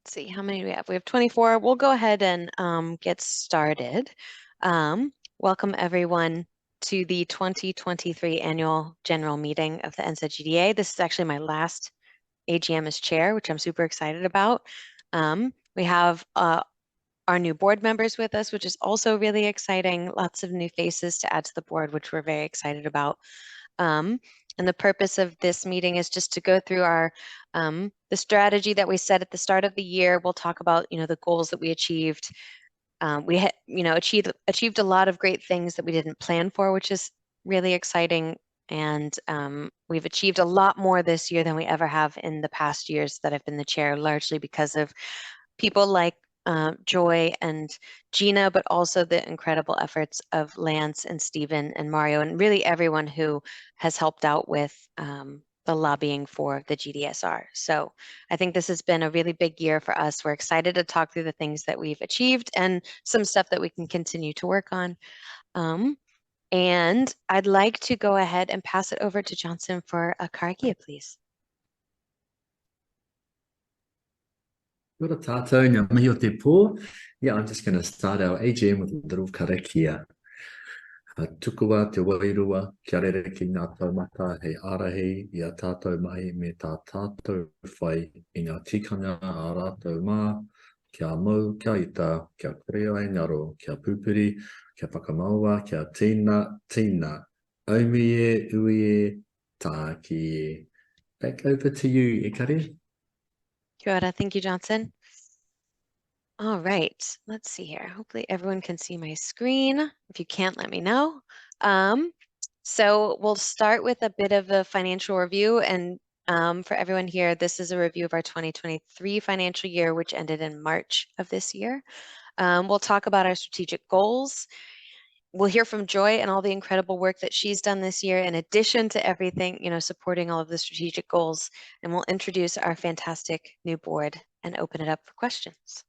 let's see, how many do we have? We have 24. We'll go ahead and get started. Welcome everyone to the 2023 Annual General Meeting of the NZGDA. This is actually my last AGM as chair, which I'm super excited about. We have our new board members with us, which is also really exciting. Lots of new faces to add to the board, which we're very excited about. And the purpose of this meeting is just to go through our the strategy that we set at the start of the year. We'll talk about the goals that we achieved. We had achieved a lot of great things that we didn't plan for, which is really exciting. And we've achieved a lot more this year than we ever have in the past years that I've been the chair, largely because of people like Joy and Gina, but also the incredible efforts of Lance and Stephen and Mario, and really everyone who has helped out with the lobbying for the GDSR. So I think this has been a really big year for us. We're excited to talk through the things that we've achieved and some stuff that we can continue to work on. And I'd like to go ahead and pass it over to Johnson for a karakia, please. Kia ora tātou, ngā mihi o te pō. Yeah, I'm just going to start our AGM with a little karakia. Tukua te wairua, kia rere ki ngā taumata hei arahi, i a tātou mai me tā tātou whai i ngā tikanga a rātou mā, kia mau, kia ita, kia koreo e ngaro, kia pupuri, kia whakamaua, kia tīna, aumi e, ui e, tā ki e. Back over to you, Ekari. Kia ora, thank you, Johnson. All right, let's see here. Hopefully everyone can see my screen. If you can't, let me know. So we'll start with a bit of a financial review. And for everyone here, this is a review of our 2023 financial year, which ended in March of this year. We'll talk about our strategic goals. We'll hear from Joy and all the incredible work that she's done this year, in addition to everything, supporting all of the strategic goals. And we'll introduce our fantastic new board and open it up for questions.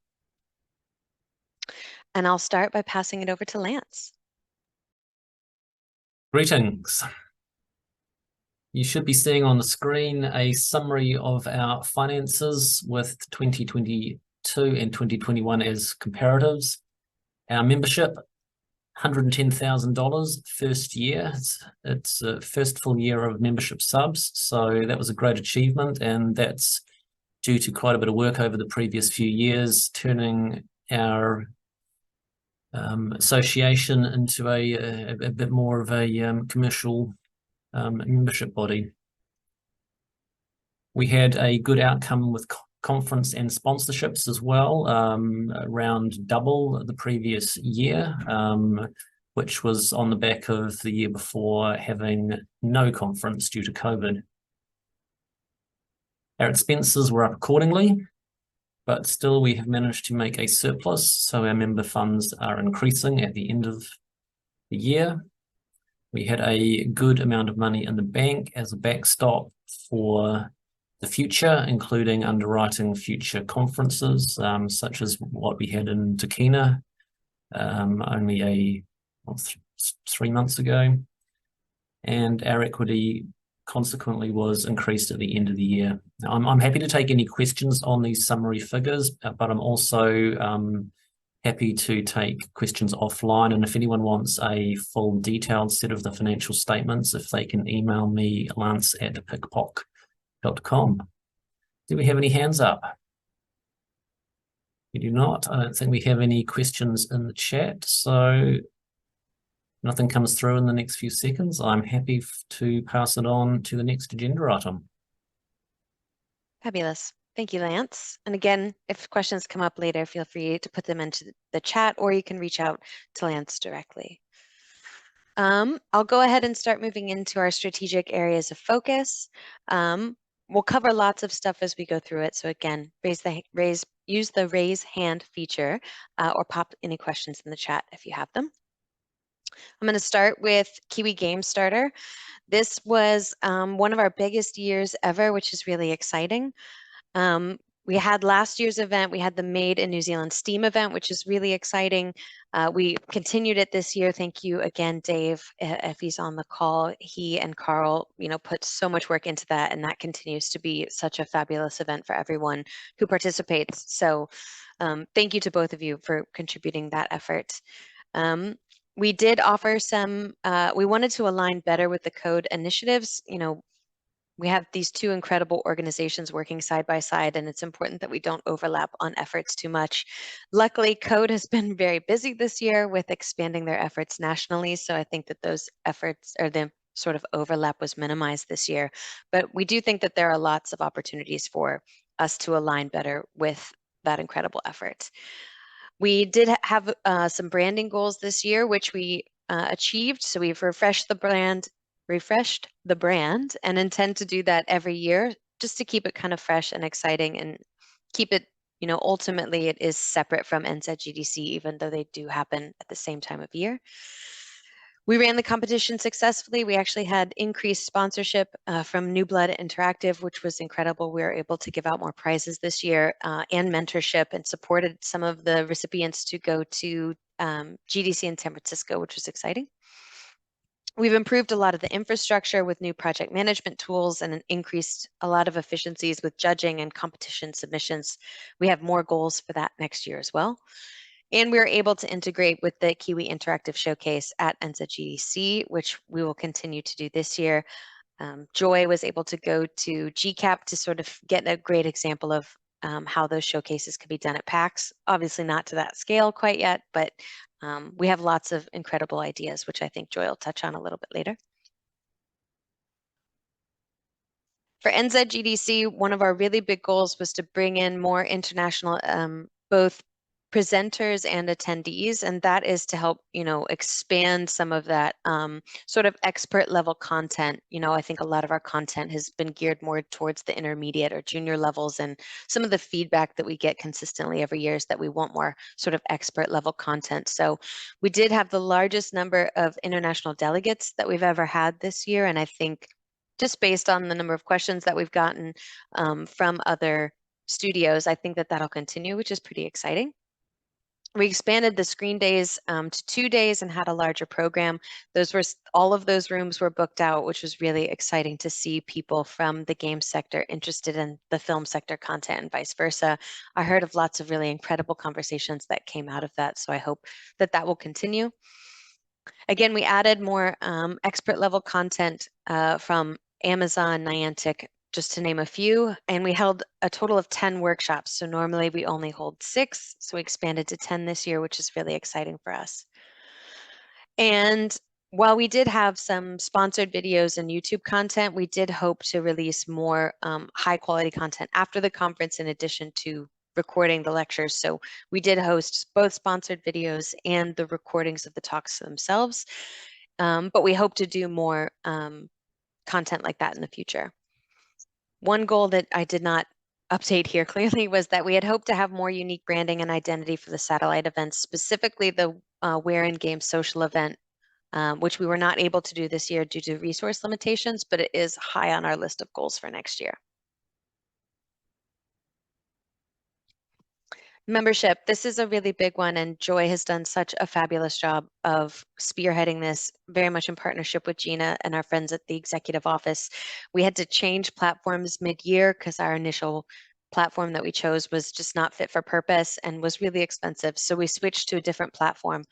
And I'll start by passing it over to Lance. Greetings. You should be seeing on the screen a summary of our finances with 2022 and 2021 as comparatives. Our membership, $110,000 first year. It's the first full year of membership subs, so that was a great achievement, and that's due to quite a bit of work over the previous few years, turning our association into a bit more of a commercial membership body. We had a good outcome with conference and sponsorships as well, around double the previous year, which was on the back of the year before having no conference due to COVID. Our expenses were up accordingly, but still we have managed to make a surplus, so our member funds are increasing at the end of the year. We had a good amount of money in the bank as a backstop for the future, including underwriting future conferences, such as what we had in Takina only 3 months ago. And our equity consequently was increased at the end of the year. Now, I'm happy to take any questions on these summary figures, but I'm also happy to take questions offline. And if anyone wants a full detailed set of the financial statements, if they can email me, lance@pickpock.com. Do we have any hands up? We do not. I don't think we have any questions in the chat, so nothing comes through in the next few seconds. I'm happy to pass it on to the next agenda item. Fabulous. Thank you, Lance. And again, if questions come up later, feel free to put them into the chat, or you can reach out to Lance directly. I'll go ahead and start moving into our strategic areas of focus. We'll cover lots of stuff as we go through it. So again, use the raise hand feature or pop any questions in the chat if you have them. I'm going to start with Kiwi Gam Starter. This was one of our biggest years ever, which is really exciting. We had last year's event. We had the Made in New Zealand STEAM event, which is really exciting. We continued it this year. Thank you again, Dave, if he's on the call. He and Carl, put so much work into that, and that continues to be such a fabulous event for everyone who participates. So thank you to both of you for contributing that effort. We did offer some, we wanted to align better with the code initiatives. We have these two incredible organizations working side by side, and it's important that we don't overlap on efforts too much. Luckily, Code has been very busy this year with expanding their efforts nationally, so I think that those efforts, or the sort of overlap, was minimized this year. But we do think that there are lots of opportunities for us to align better with that incredible effort. We did have some branding goals this year, which we achieved. So we've refreshed the brand and intend to do that every year just to keep it kind of fresh and exciting and keep it, ultimately it is separate from NZ GDC, even though they do happen at the same time of year. We ran the competition successfully. We actually had increased sponsorship from New Blood Interactive, which was incredible. We were able to give out more prizes this year and mentorship, and supported some of the recipients to go to GDC in San Francisco, which was exciting. We've improved a lot of the infrastructure with new project management tools and increased a lot of efficiencies with judging and competition submissions. We have more goals for that next year as well. And we were able to integrate with the Kiwi Interactive Showcase at NZGDC, which we will continue to do this year. Joy was able to go to GCAP to sort of get a great example of how those showcases could be done at PAX. Obviously not to that scale quite yet, but we have lots of incredible ideas, which I think Joy will touch on a little bit later. For NZGDC, one of our really big goals was to bring in more international, both presenters and attendees, and that is to help, expand some of that sort of expert level content. I think a lot of our content has been geared more towards the intermediate or junior levels, and some of the feedback that we get consistently every year is that we want more sort of expert level content. So we did have the largest number of international delegates that we've ever had this year, and I think just based on the number of questions that we've gotten from other studios, I think that that'll continue, which is pretty exciting. We expanded the screen days to 2 days and had a larger program. All of those rooms were booked out, which was really exciting to see people from the game sector interested in the film sector content and vice versa. I heard of lots of really incredible conversations that came out of that, so I hope that that will continue. Again, we added more expert level content from Amazon, Niantic, just to name a few, and we held a total of 10 workshops. So normally we only hold 6, so we expanded to 10 this year, which is really exciting for us. And while we did have some sponsored videos and YouTube content, we did hope to release more high quality content after the conference in addition to recording the lectures. So we did host both sponsored videos and the recordings of the talks themselves, but we hope to do more content like that in the future. One goal that I did not update here clearly was that we had hoped to have more unique branding and identity for the satellite events, specifically the Where in Game social event, which we were not able to do this year due to resource limitations, but it is high on our list of goals for next year. Membership, this is a really big one, and Joy has done such a fabulous job of spearheading this, very much in partnership with Gina and our friends at the executive office. We had to change platforms mid-year because our initial platform that we chose was just not fit for purpose and was really expensive, so we switched to a different platform.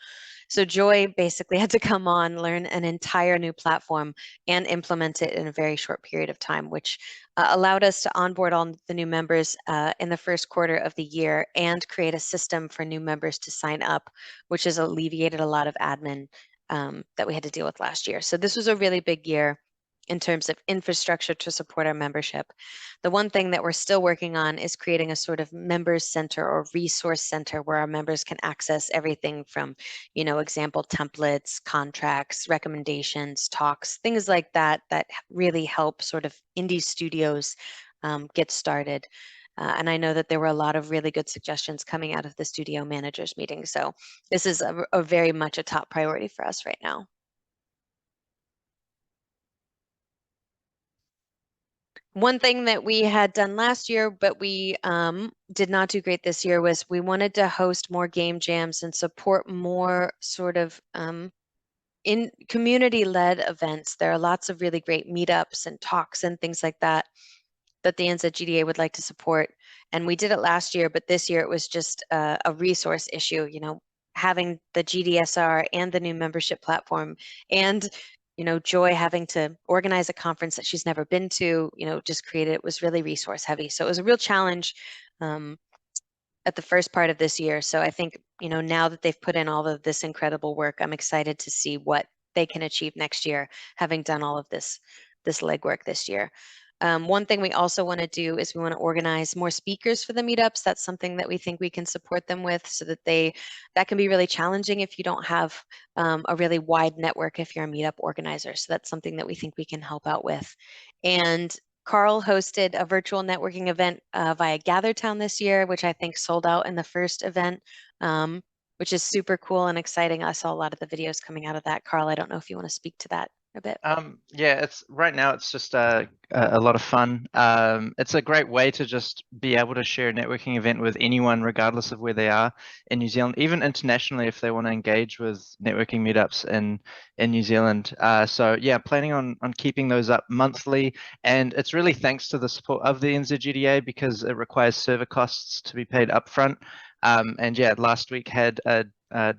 So Joy basically had to come on, learn an entire new platform, and implement it in a very short period of time, which allowed us to onboard all the new members in the first quarter of the year and create a system for new members to sign up, which has alleviated a lot of admin that we had to deal with last year. So this was a really big year in terms of infrastructure to support our membership. The one thing that we're still working on is creating a sort of members center or resource center where our members can access everything from, example templates, contracts, recommendations, talks, things like that, that really help sort of indie studios get started. And I know that there were a lot of really good suggestions coming out of the studio managers meeting. So this is a very much a top priority for us right now. One thing that we had done last year, but we did not do great this year, was we wanted to host more game jams and support more sort of in community-led events. There are lots of really great meetups and talks and things like that that the NZGDA would like to support. And we did it last year, but this year it was just a resource issue, you know, having the GDSR and the new membership platform, and you know, Joy having to organize a conference that she's never been to, you know, just created, it was really resource heavy. So it was a real challenge at the first part of this year. So I think, you know, now that they've put in all of this incredible work, I'm excited to see what they can achieve next year, having done all of this legwork this year. One thing we also want to do is we want to organize more speakers for the meetups. That's something that we think we can support them with, so that that can be really challenging if you don't have a really wide network if you're a meetup organizer. So that's something that we think we can help out with. And Carl hosted a virtual networking event via GatherTown this year, which I think sold out in the first event, which is super cool and exciting. I saw a lot of the videos coming out of that. Carl, I don't know if you want to speak to that a bit. Yeah, it's right now it's just a lot of fun. It's a great way to just be able to share a networking event with anyone, regardless of where they are in New Zealand, even internationally if they want to engage with networking meetups in New Zealand. So yeah, planning on keeping those up monthly, and it's really thanks to the support of the NZGDA, because it requires server costs to be paid upfront. And yeah, last week had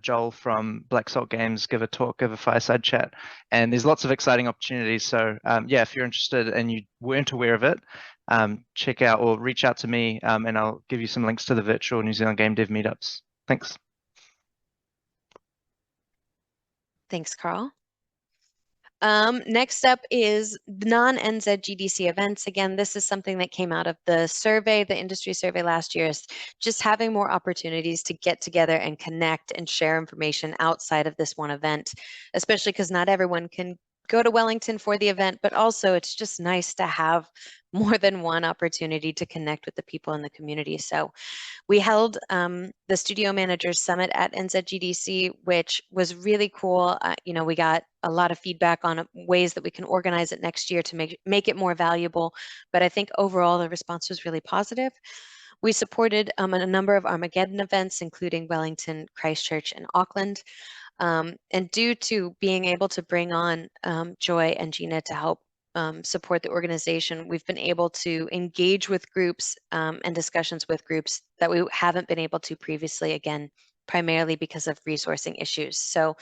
Joel from Black Salt Games give a talk, give a fireside chat, and there's lots of exciting opportunities. So yeah, if you're interested and you weren't aware of it, check out or reach out to me, and I'll give you some links to the virtual New Zealand game dev meetups. Thanks. Thanks, Carl. Next up is non-NZ events. Again, this is something that came out of the survey, the industry survey last year, is just having more opportunities to get together and connect and share information outside of this one event, especially because not everyone can go to Wellington for the event, but also it's just nice to have more than one opportunity to connect with the people in the community. So we held the Studio Managers Summit at NZGDC, which was really cool. You know, we got a lot of feedback on ways that we can organize it next year to make it more valuable. But I think overall the response was really positive. We supported a number of Armageddon events, including Wellington, Christchurch, and Auckland. And due to being able to bring on Joy and Gina to help support the organization, we've been able to engage with groups and discussions with groups that we haven't been able to previously, again, primarily because of resourcing issues. So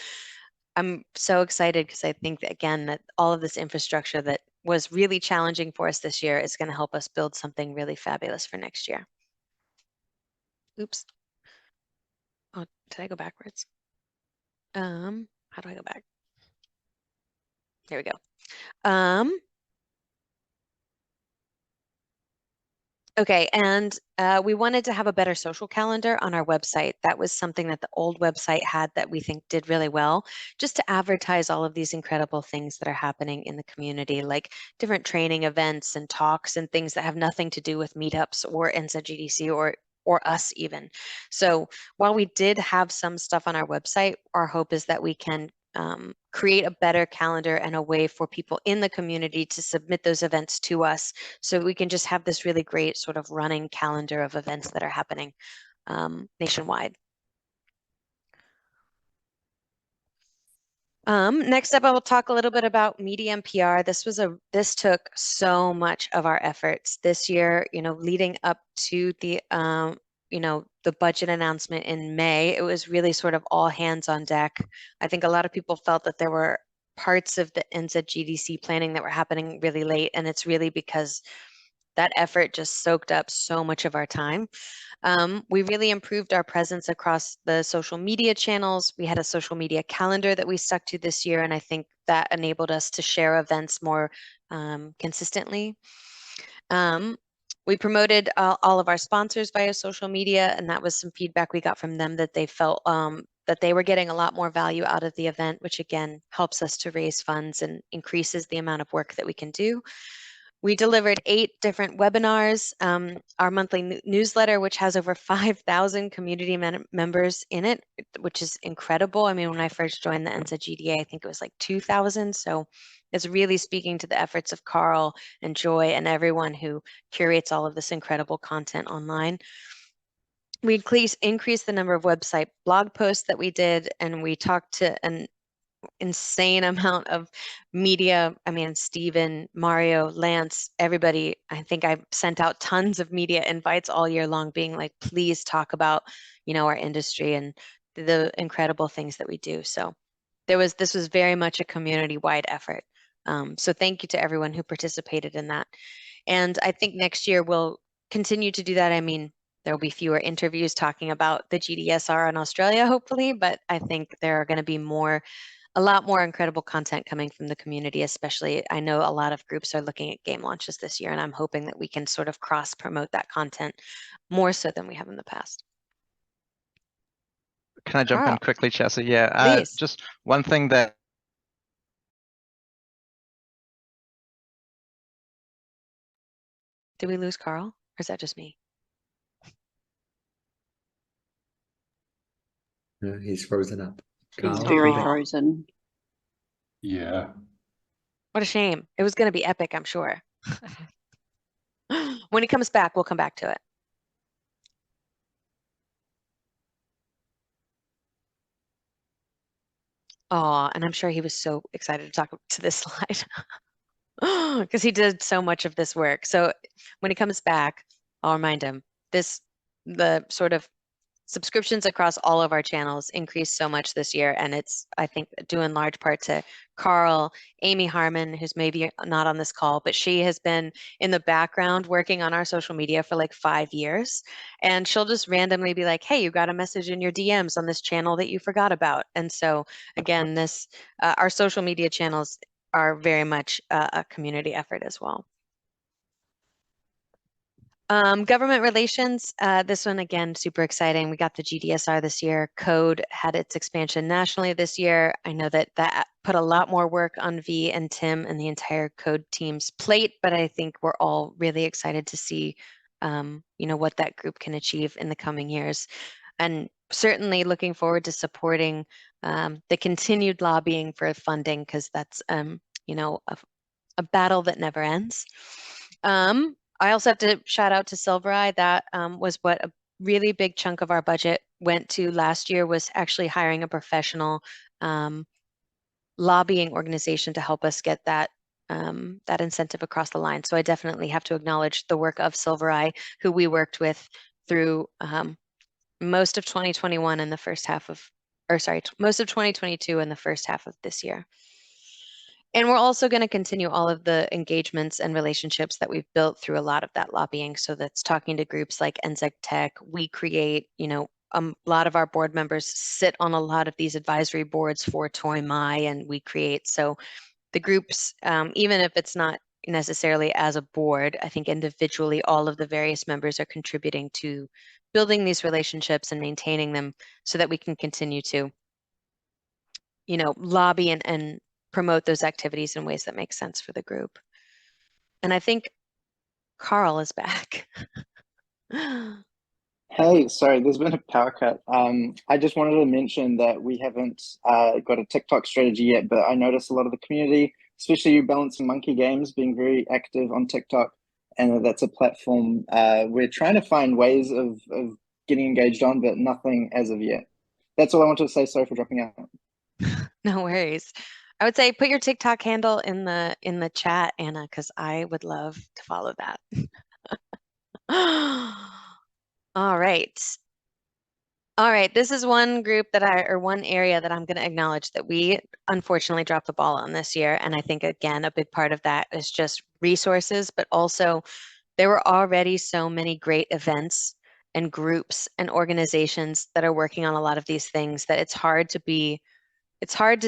I'm so excited because I think that, again, that all of this infrastructure that was really challenging for us this year is going to help us build something really fabulous for next year. Oops. Oh, did I go backwards? How do I go back? There we go. Okay, and we wanted to have a better social calendar on our website. That was something that the old website had that we think did really well, just to advertise all of these incredible things that are happening in the community, like different training events and talks and things that have nothing to do with meetups or NZGDC or us even. So while we did have some stuff on our website, our hope is that we can create a better calendar and a way for people in the community to submit those events to us, so we can just have this really great sort of running calendar of events that are happening nationwide. Next up, I will talk a little bit about media and PR. This took so much of our efforts this year, you know, leading up to the you know, the budget announcement in May. It was really sort of all hands on deck. I think a lot of people felt that there were parts of the NZGDC planning that were happening really late, and it's really because that effort just soaked up so much of our time. We really improved our presence across the social media channels. We had a social media calendar that we stuck to this year, and I think that enabled us to share events more consistently. We promoted all of our sponsors via social media, and that was some feedback we got from them, that they felt that they were getting a lot more value out of the event, which again helps us to raise funds and increases the amount of work that we can do. We delivered 8 different webinars, our monthly newsletter, which has over 5,000 community members in it, which is incredible. I mean, when I first joined the NZGDA, I think it was like 2,000. So it's really speaking to the efforts of Carl and Joy and everyone who curates all of this incredible content online. We increased the number of website blog posts that we did, and we talked to an insane amount of media. I mean, Steven, Mario, Lance, everybody. I think I sent out tons of media invites all year long being like, please talk about, our industry and the incredible things that we do. So this was very much a community-wide effort. So thank you to everyone who participated in that. And I think next year we'll continue to do that. I mean, there'll be fewer interviews talking about the GDSR in Australia, hopefully, but I think there are going to be a lot more incredible content coming from the community, especially I know a lot of groups are looking at game launches this year, and I'm hoping that we can sort of cross promote that content more so than we have in the past. Can I jump in quickly, Chelsea? Yeah, please. Just one thing that Did we lose Carl, or is that just me? No, he's frozen up. He's Carl, very come back. frozen. Yeah. What a shame. It was going to be epic, I'm sure. When he comes back, we'll come back to it. Oh, and I'm sure he was so excited to talk to this slide because he did so much of this work. So when he comes back, I'll remind him the sort of subscriptions across all of our channels increased so much this year, and it's, I think, due in large part to Carl, Amy Harmon, who's maybe not on this call, but she has been in the background working on our social media for like 5 years, and she'll just randomly be like, hey, you got a message in your DMs on this channel that you forgot about. And so again, our social media channels are very much a community effort as well. Government relations, this one again, super exciting. We got the GDSR this year. Code had its expansion nationally this year. I know that put a lot more work on V and Tim and the entire Code team's plate, but I think we're all really excited to see, what that group can achieve in the coming years. And certainly looking forward to supporting the continued lobbying for funding, because that's, a battle that never ends. I also have to shout out to Silvereye. That was what a really big chunk of our budget went to last year, was actually hiring a professional lobbying organization to help us get that incentive across the line. So I definitely have to acknowledge the work of Silvereye, who we worked with through most of 2021 and most of 2022 and the first half of this year. And we're also going to continue all of the engagements and relationships that we've built through a lot of that lobbying. So that's talking to groups like NZ Tech, We Create, a lot of our board members sit on a lot of these advisory boards for Toy My and We Create. So the groups, even if it's not necessarily as a board, I think individually all of the various members are contributing to building these relationships and maintaining them so that we can continue to, lobby and promote those activities in ways that make sense for the group. And I think Carl is back. Hey, sorry, there's been a power cut. I just wanted to mention that we haven't got a TikTok strategy yet, but I noticed a lot of the community, especially you Balance and Monkey Games, being very active on TikTok, and that's a platform we're trying to find ways of getting engaged on, but nothing as of yet. That's all I wanted to say. Sorry for dropping out. No worries. I would say put your TikTok handle in the chat, Anna, because I would love to follow that. All right. This is one group one area that I'm going to acknowledge that we unfortunately dropped the ball on this year. And I think, again, a big part of that is just resources, but also there were already so many great events and groups and organizations that are working on a lot of these things that it's hard to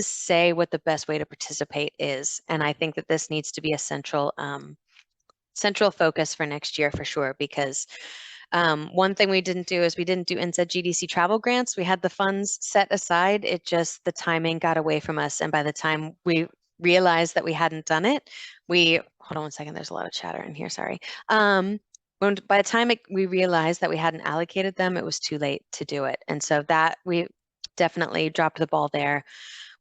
say what the best way to participate is. And I think that this needs to be a central focus for next year for sure, because one thing we didn't do is we didn't do NZ GDC travel grants. We had the funds set aside. The timing got away from us. And by the time we realized that we hadn't done it, we hold on one second, there's a lot of chatter in here, sorry. By the time we realized that we hadn't allocated them, it was too late to do it. And so that we definitely dropped the ball there.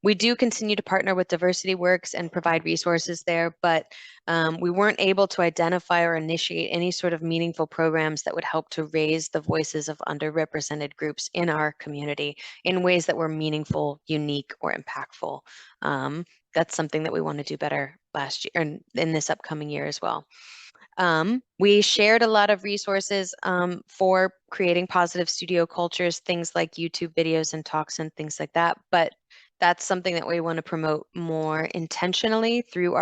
We do continue to partner with Diversity Works and provide resources there, but we weren't able to identify or initiate any sort of meaningful programs that would help to raise the voices of underrepresented groups in our community in ways that were meaningful, unique, or impactful. That's something that we want to do better last year and in this upcoming year as well. We shared a lot of resources for creating positive studio cultures, things like YouTube videos and talks and things like that. But that's something that we want to promote more intentionally through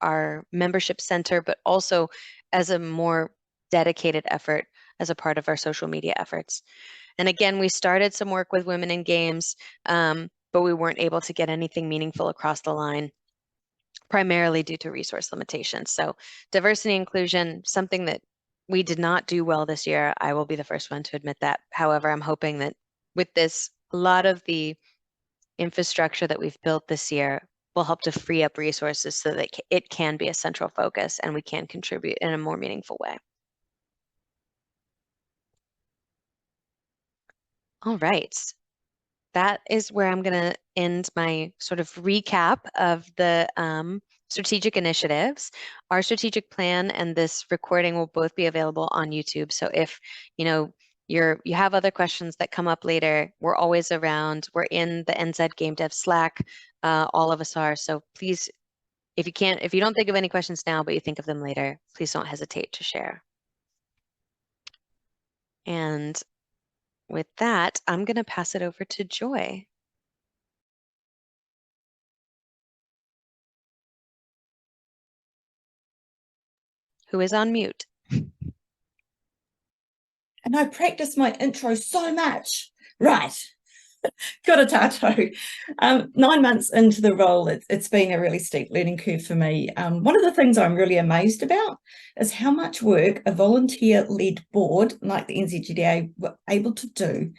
our membership center, but also as a more dedicated effort as a part of our social media efforts. And again, we started some work with Women in Games, but we weren't able to get anything meaningful across the line, primarily due to resource limitations. So diversity and inclusion, something that we did not do well this year. I will be the first one to admit that. However, I'm hoping that with this, a lot of the infrastructure that we've built this year will help to free up resources so that it can be a central focus and we can contribute in a more meaningful way. All right. That is where I'm going to end my sort of recap of the strategic initiatives. Our strategic plan and this recording will both be available on YouTube. So if you have other questions that come up later, we're always around. We're in the NZ Game Dev Slack. All of us are. So please, if you don't think of any questions now, but you think of them later, please don't hesitate to share. And with that, I'm going to pass it over to Joy. Who is on mute. And I practiced my intro so much. Right. Kia ora tātou. 9 months into the role, it's been a really steep learning curve for me. One of the things I'm really amazed about is how much work a volunteer-led board like the NZGDA were able to do.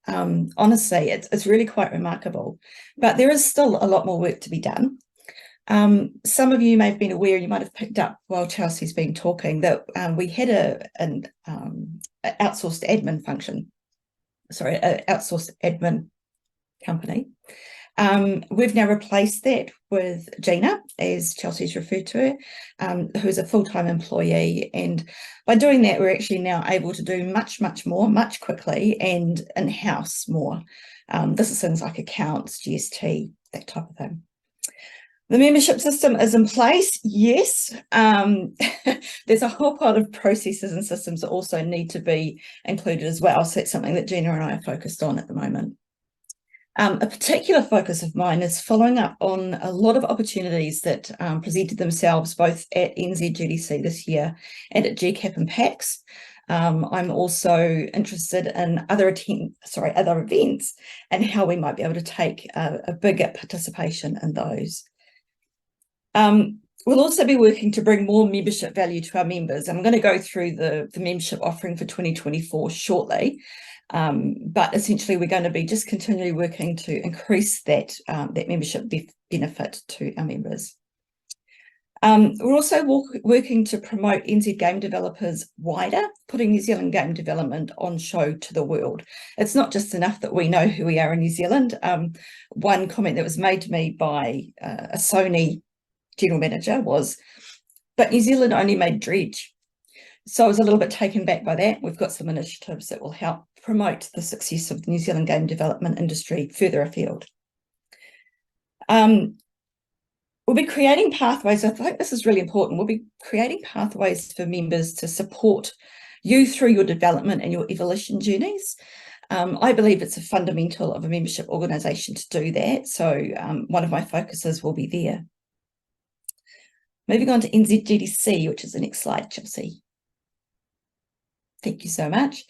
Honestly, it's really quite remarkable. But there is still a lot more work to be done. Some of you may have been aware, you might have picked up while Chelsea's been talking, that we had an outsourced admin function. Sorry, an outsourced admin company. We've now replaced that with Gina, as Chelsea's referred to her, who's a full-time employee. And by doing that, we're actually now able to do much, much more, much quickly and in-house more. This is things like accounts, GST, that type of thing. The membership system is in place, yes. There's a whole pile of processes and systems that also need to be included as well. So it's something that Gina and I are focused on at the moment. A particular focus of mine is following up on a lot of opportunities that presented themselves both at NZ GDC this year and at GCAP and PAX. I'm also interested in other events and how we might be able to take a bigger participation in those. We'll also be working to bring more membership value to our members. I'm going to go through the membership offering for 2024 shortly, but essentially we're going to be just continually working to increase that membership benefit to our members. We're also working to promote NZ game developers wider, putting New Zealand game development on show to the world. It's not just enough that we know who we are in New Zealand. One comment that was made to me by a Sony general manager was, but New Zealand only made Dredge. So I was a little bit taken back by that. We've got some initiatives that will help promote the success of the New Zealand game development industry further afield. We'll be creating pathways. I think this is really important. We'll be creating pathways for members to support you through your development and your evolution journeys. I believe it's a fundamental of a membership organisation to do that. So one of my focuses will be there. Moving on to NZ GDC, which is the next slide, Chelsea. Thank you so much.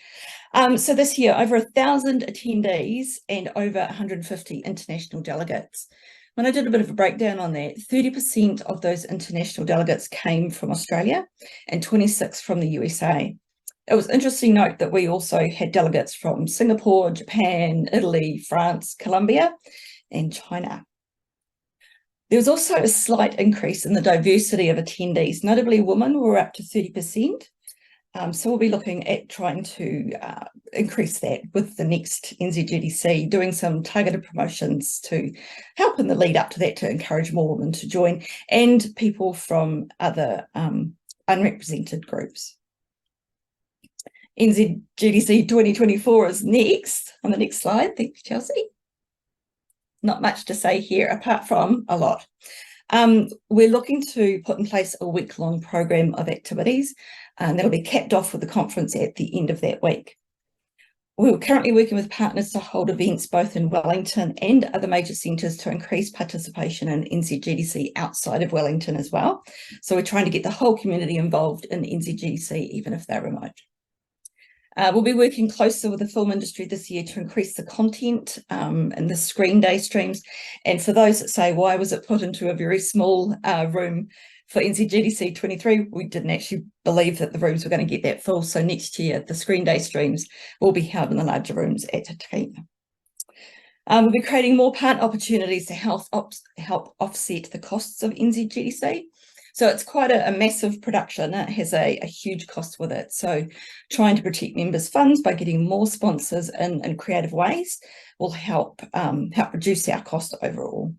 So this year, over 1,000 attendees and over 150 international delegates. When I did a bit of a breakdown on that, 30% of those international delegates came from Australia and 26 from the USA. It was interesting to note that we also had delegates from Singapore, Japan, Italy, France, Colombia, and China. There was also a slight increase in the diversity of attendees, notably women were up to 30%. So we'll be looking at trying to increase that with the next NZGDC, doing some targeted promotions to help in the lead up to that to encourage more women to join and people from other unrepresented groups. NZ GDC 2024 is next, on the next slide. Thank you, Chelsea. Not much to say here, apart from a lot. We're looking to put in place a week-long program of activities, and that'll be capped off with the conference at the end of that week. We're currently working with partners to hold events both in Wellington and other major centres to increase participation in NZGDC outside of Wellington as well. So we're trying to get the whole community involved in NZGDC, even if they're remote. We'll be working closer with the film industry this year to increase the content and the screen day streams. And for those that say, why was it put into a very small room for NZGDC 23, we didn't actually believe that the rooms were going to get that full. So next year, the screen day streams will be held in the larger rooms at Takina. We'll be creating more partner opportunities to help offset the costs of NZGDC. So it's quite a massive production. It has a huge cost with it. So trying to protect members' funds by getting more sponsors in creative ways will help reduce our cost overall.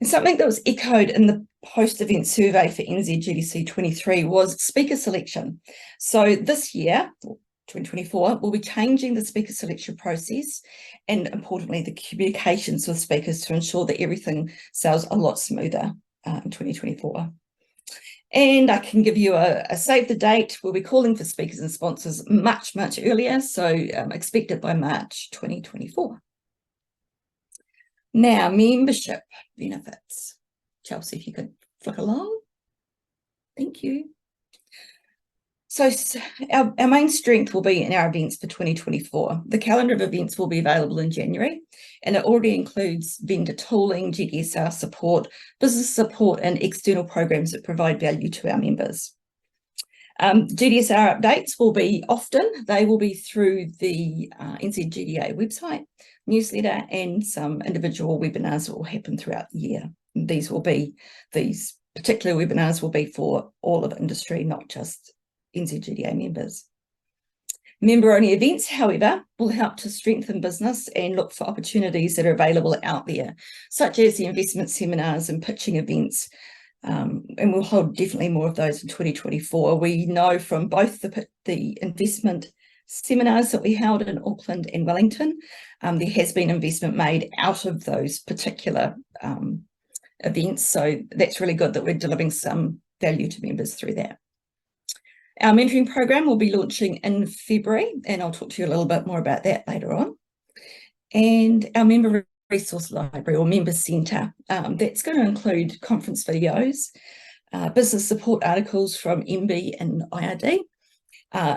And something that was echoed in the post-event survey for NZGDC 23 was speaker selection. So this year, 2024, we'll be changing the speaker selection process and importantly, the communications with speakers to ensure that everything sails a lot smoother in 2024. And I can give you a save the date. We'll be calling for speakers and sponsors much earlier, so expect it by March 2024. Now, membership benefits. Chelsea, if you could flick along. Thank you. So our main strength will be in our events for 2024. The calendar of events will be available in January, and it already includes vendor tooling, GDSR support, business support, and external programs that provide value to our members. GDSR updates will be often. They will be through the NZGDA website, newsletter, and some individual webinars that will happen throughout the year. These particular webinars will be for all of industry, not just NZGDA members. Member-only events, however, will help to strengthen business and look for opportunities that are available out there, such as the investment seminars and pitching events. And we'll hold definitely more of those in 2024. We know from both the investment seminars that we held in Auckland and Wellington, there has been investment made out of those particular events. So that's really good that we're delivering some value to members through that. Our mentoring program will be launching in February, and I'll talk to you a little bit more about that later on. And our member resource library or member centre, that's going to include conference videos, business support articles from MB and IRD,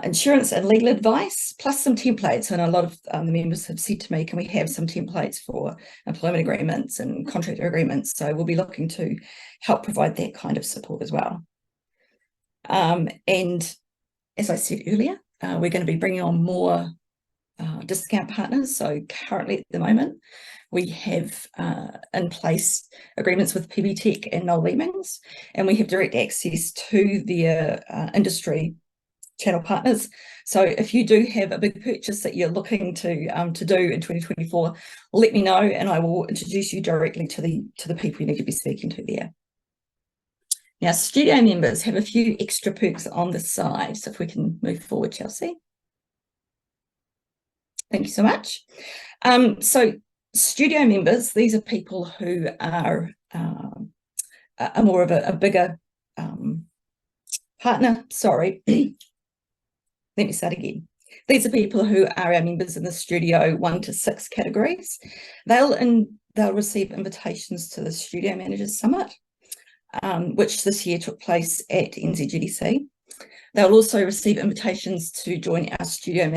insurance and legal advice, plus some templates. And a lot of the members have said to me, can we have some templates for employment agreements and contractor agreements? So we'll be looking to help provide that kind of support as well. And as I said earlier, we're going to be bringing on more discount partners. So currently at the moment, we have in place agreements with PB Tech and Noel Leemings, and we have direct access to their industry channel partners. So if you do have a big purchase that you're looking to do in 2024, let me know, and I will introduce you directly to the people you need to be speaking to there. Now, studio members have a few extra perks on the side. So if we can move forward, Chelsea. Thank you so much. So studio members, these are people who are more of a bigger partner. Sorry, let me start again. These are people who are our members in the Studio 1 to 6 categories. They'll receive invitations to the Studio Managers Summit, which this year took place at NZGDC. They'll also receive invitations to join our Studio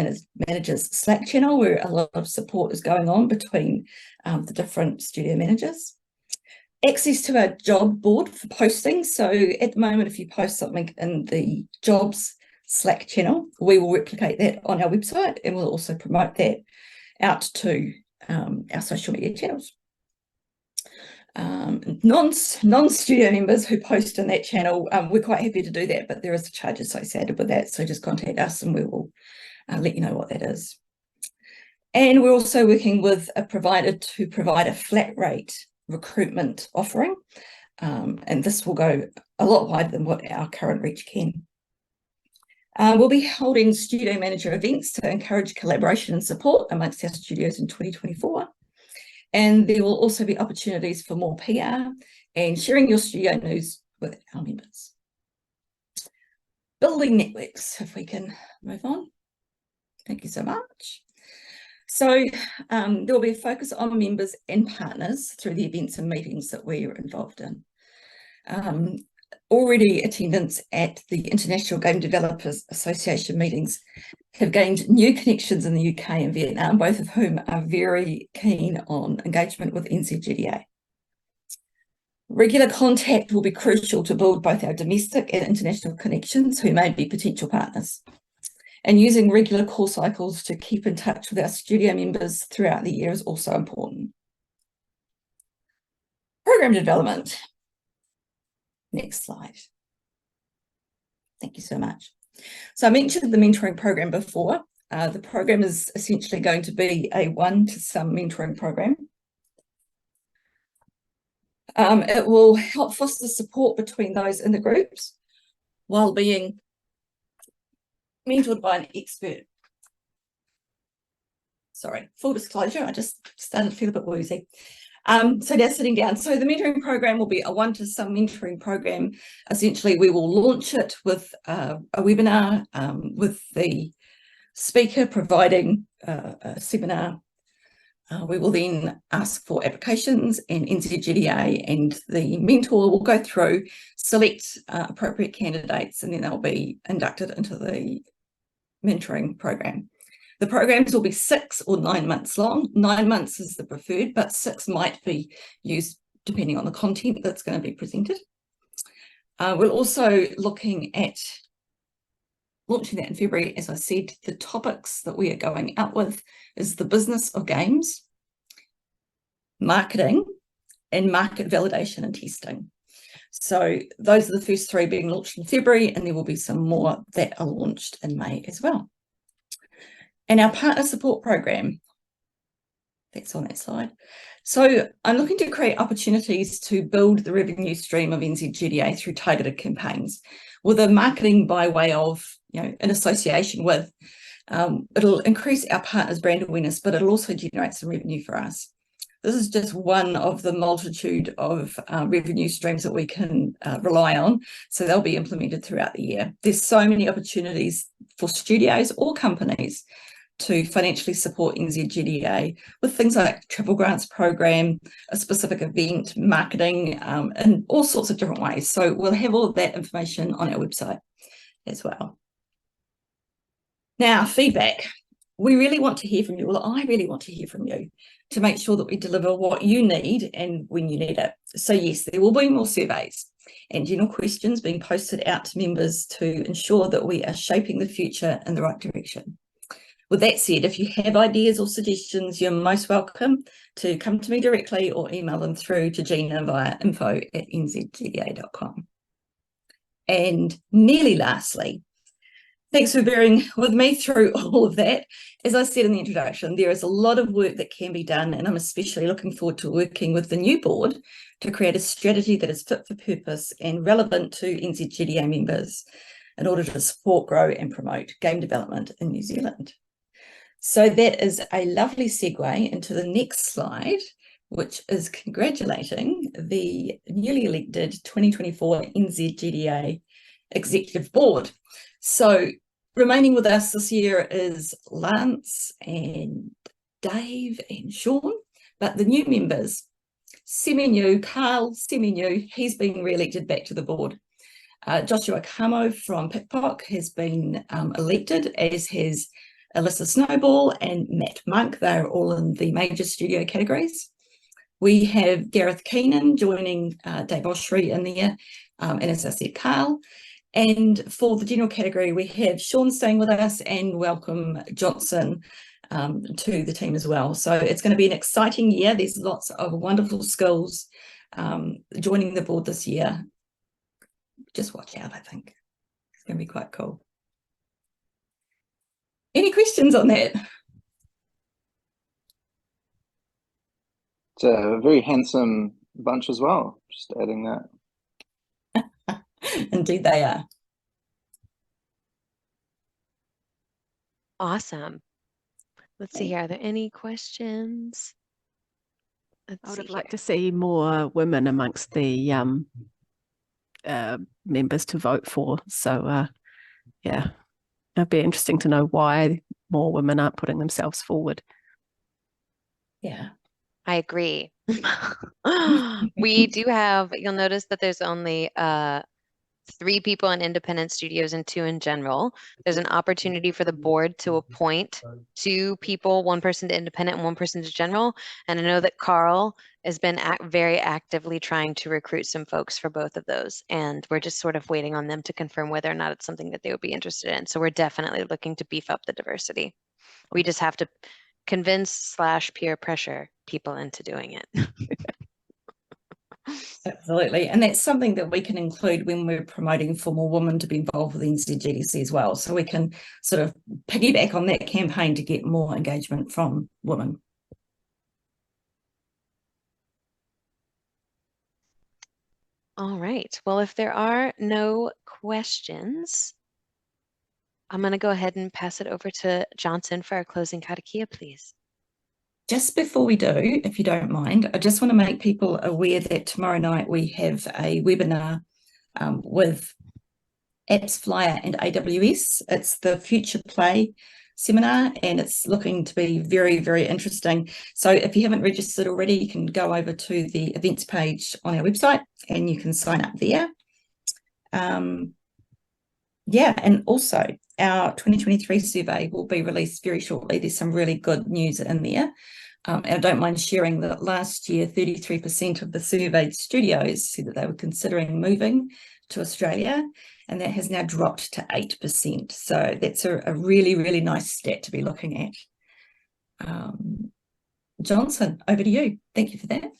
Managers Slack channel, where a lot of support is going on between the different studio managers. Access to our job board for posting. So at the moment, if you post something in the jobs Slack channel, we will replicate that on our website, and we'll also promote that out to our social media channels. non-studio members who post in that channel, we're quite happy to do that, but there is a charge associated with that. So just contact us and we will let you know what that is. And we're also working with a provider to provide a flat rate recruitment offering. And this will go a lot wider than what our current reach can. We'll be holding studio manager events to encourage collaboration and support amongst our studios in 2024. And there will also be opportunities for more PR and sharing your studio news with our members. Building networks, if we can move on. Thank you so much. So there will be a focus on members and partners through the events and meetings that we are involved in. Already attendance at the International Game Developers Association meetings have gained new connections in the UK and Vietnam, both of whom are very keen on engagement with NZGDA. Regular contact will be crucial to build both our domestic and international connections who may be potential partners. And using regular call cycles to keep in touch with our studio members throughout the year is also important. Program development. Next slide. Thank you so much. So I mentioned the mentoring program before. The program is essentially going to be a one-to-some mentoring program. It will help foster support between those in the groups while being mentored by an expert. Sorry, full disclosure, I just started to feel a bit woozy. So now sitting down. So the mentoring program will be a one-to-some mentoring program. Essentially, we will launch it with a webinar with the speaker providing a seminar. We will then ask for applications and NZGDA, and the mentor will go through, select appropriate candidates, and then they'll be inducted into the mentoring program. The programs will be 6 or 9 months long. 9 months is the preferred, but 6 might be used depending on the content that's going to be presented. We're also looking at launching that in February. As I said, the topics that we are going out with is the business of games, marketing, and market validation and testing. So those are the first 3 being launched in February, and there will be some more that are launched in May as well. And our partner support program, that's on that slide. So I'm looking to create opportunities to build the revenue stream of NZGDA through targeted campaigns with a marketing by way of, an association with. It'll increase our partners' brand awareness, but it'll also generate some revenue for us. This is just one of the multitude of revenue streams that we can rely on. So they'll be implemented throughout the year. There's so many opportunities for studios or companies to financially support NZGDA with things like travel grants program, a specific event, marketing, in all sorts of different ways. So we'll have all of that information on our website as well. Now, feedback. We really want to hear from you. Well, I really want to hear from you to make sure that we deliver what you need and when you need it. So yes, there will be more surveys and general questions being posted out to members to ensure that we are shaping the future in the right direction. With that said, if you have ideas or suggestions, you're most welcome to come to me directly or email them through to Gina via info@nzgda.com. And nearly lastly, thanks for bearing with me through all of that. As I said in the introduction, there is a lot of work that can be done, and I'm especially looking forward to working with the new board to create a strategy that is fit for purpose and relevant to NZGDA members in order to support, grow and promote game development in New Zealand. So that is a lovely segue into the next slide, which is congratulating the newly elected 2024 NZGDA Executive Board. So remaining with us this year is Lance and Dave and Sean, but the new members, semi-new, Carl, semi-new, he's been re-elected back to the board. Joshua Camo from Pickpock has been elected, as has Alyssa Snowball and Matt Monk. They're all in the major studio categories. We have Gareth Keenan joining Dave Oshry in there, and as I said, Carl. And for the general category, we have Sean staying with us and welcome Johnson to the team as well. So it's going to be an exciting year. There's lots of wonderful skills joining the board this year. Just watch out, I think. It's going to be quite cool. Any questions on that? It's a very handsome bunch as well, just adding that. Indeed they are. Awesome. Let's see here. Are there any questions? I would have liked to see more women amongst the members to vote for. So, yeah, it'd be interesting to know why more women aren't putting themselves forward. Yeah. I agree. We do have, you'll notice that there's only 3 people in independent studios and 2 in general. There's an opportunity for the board to appoint 2 people, 1 person to independent and 1 person to general. And I know that Carl has been very actively trying to recruit some folks for both of those. And we're just sort of waiting on them to confirm whether or not it's something that they would be interested in. So we're definitely looking to beef up the diversity. We just have to convince / peer pressure people into doing it. Absolutely. And that's something that we can include when we're promoting for more women to be involved with NZ GDC as well. So we can sort of piggyback on that campaign to get more engagement from women. All right. Well, if there are no questions, I'm going to go ahead and pass it over to Johnson for our closing karakia, please. Just before we do, if you don't mind, I just want to make people aware that tomorrow night we have a webinar with Apps Flyer and AWS. It's the Future Play seminar, and it's looking to be very, very interesting. So if you haven't registered already, you can go over to the events page on our website and you can sign up there. Yeah, and also our 2023 survey will be released very shortly. There's some really good news in there. And I don't mind sharing that last year, 33% of the surveyed studios said that they were considering moving to Australia, and that has now dropped to 8%. So that's a really, really nice stat to be looking at. Johnson, over to you. Thank you for that.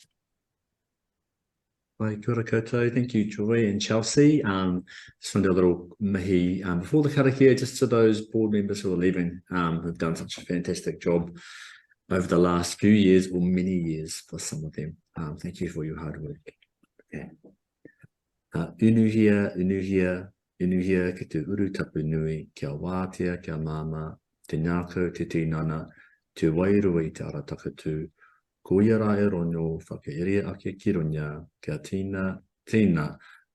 Kia ora koutou. Thank you, Joy and Chelsea. Just want to do a little mihi before the karakia, just to those board members who are leaving, who've done such a fantastic job over the last few years, or many years for some of them. Thank you for your hard work. Okay. Unuhia, unuhia, unuhia ki te uru tapu nui, kia wātea, kia māma, te ngākau, te tinana, te wairua I te arataka ko ia rā e rono, whakairia ake ki ronya, kia tina,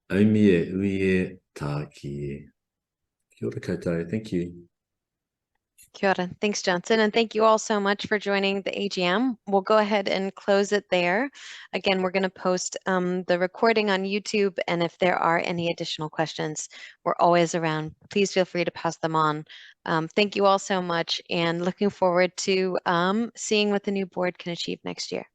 aumi e ui e tā ki e. Kia ora koutou, thank you. Kia ora. Thanks, Johnson. And thank you all so much for joining the AGM. We'll go ahead and close it there. Again, we're going to post the recording on YouTube. And if there are any additional questions, we're always around. Please feel free to pass them on. Thank you all so much, and looking forward to seeing what the new board can achieve next year.